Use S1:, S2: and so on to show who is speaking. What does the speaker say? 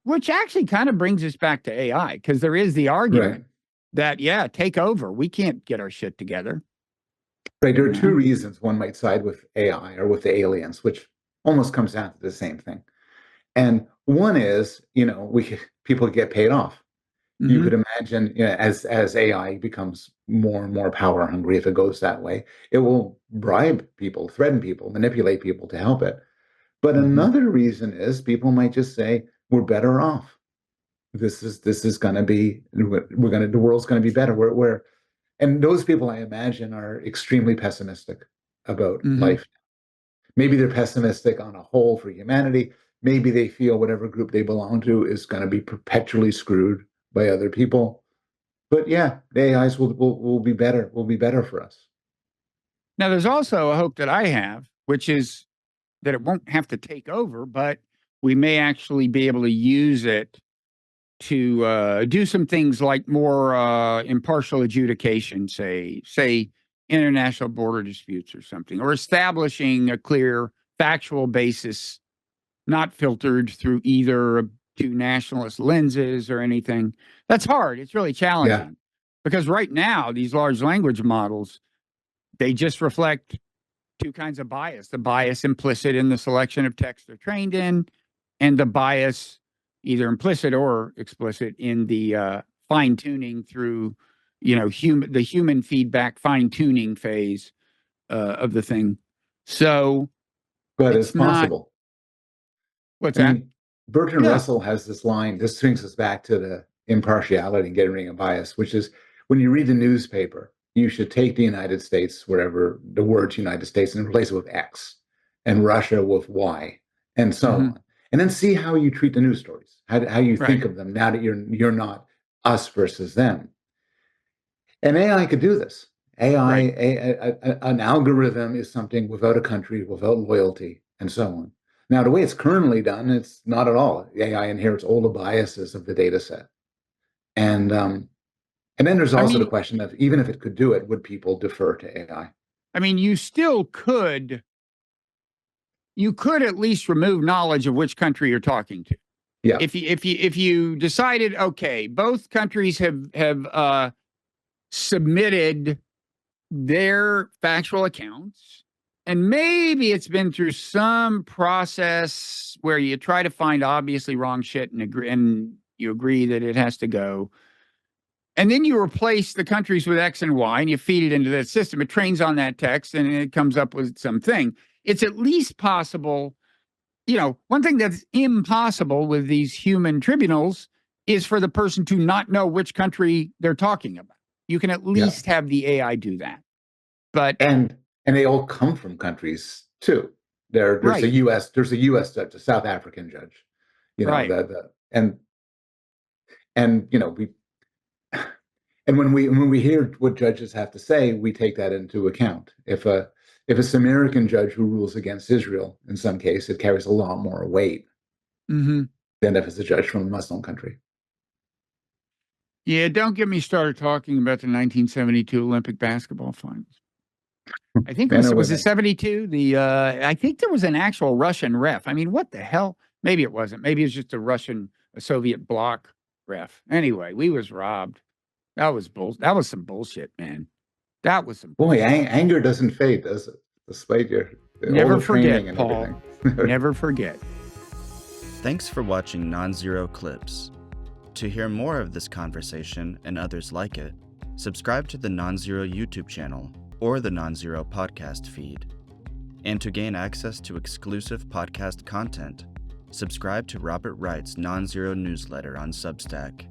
S1: Which actually kind of brings us back to AI, because there is the argument that, yeah, take over. We can't get our shit together.
S2: Right. There are two reasons one might side with AI or with the aliens, which almost comes down to the same thing. And one is, people get paid off. You could imagine, as AI becomes more and more power hungry, if it goes that way, it will bribe people, threaten people, manipulate people to help it. But another reason is people might just say, we're better off. This is going to be, the world's going to be better. And those people, I imagine, are extremely pessimistic about life. Maybe they're pessimistic on a whole for humanity. Maybe they feel whatever group they belong to is going to be perpetually screwed by other people. But yeah, the AIs will be better. Will be better for us.
S1: Now, there's also a hope that I have, which is that it won't have to take over, but we may actually be able to use it to do some things like more impartial adjudication, say international border disputes or something, or establishing a clear factual basis, not filtered through either two nationalist lenses or anything. That's hard. It's really challenging because right now, these large language models, they just reflect two kinds of bias: the bias implicit in the selection of text they're trained in, and the bias either implicit or explicit in the fine tuning through, the human feedback fine tuning phase of the thing. So,
S2: but it's possible.
S1: What's that?
S2: Bertrand Russell has this line. This brings us back to the impartiality and getting rid of bias, which is when you read the newspaper, you should take the United States, wherever the words United States, and replace it with X, and Russia with Y, and so on. And then see how you treat the news stories, how you think of them now that you're not us versus them. And AI could do this. An algorithm is something without a country, without loyalty, and so on. Now, the way it's currently done, it's not at all. AI inherits all the biases of the data set. And then there's also the question of, even if it could do it, would people defer to AI?
S1: I mean, you could at least remove knowledge of which country you're talking to.
S2: Yeah.
S1: If you decided, okay, both countries have submitted their factual accounts, and maybe it's been through some process where you try to find obviously wrong shit and you agree that it has to go. And then you replace the countries with X and Y and you feed it into that system. It trains on that text and it comes up with something. It's at least possible. One thing that's impossible with these human tribunals is for the person to not know which country they're talking about. You can at least have the AI do that. But
S2: and they all come from countries too. There's a U.S. judge, a South African judge, and when we hear what judges have to say, we take that into account. If it's an American judge who rules against Israel, in some case, it carries a lot more weight than if it's a judge from a Muslim country.
S1: Yeah, don't get me started talking about the 1972 Olympic basketball finals. I think was it 72? I think there was an actual Russian ref. I mean, what the hell? Maybe it wasn't. Maybe it's just a Soviet bloc ref. Anyway, we was robbed. That was some bullshit, man. That was some bullshit.
S2: Boy, anger doesn't fade, does it? Despite
S1: never forget, Paul. Never forget.
S3: Thanks for watching Nonzero Clips. To hear more of this conversation and others like it, subscribe to the Nonzero YouTube channel or the Nonzero podcast feed. And to gain access to exclusive podcast content, subscribe to Robert Wright's Nonzero newsletter on Substack.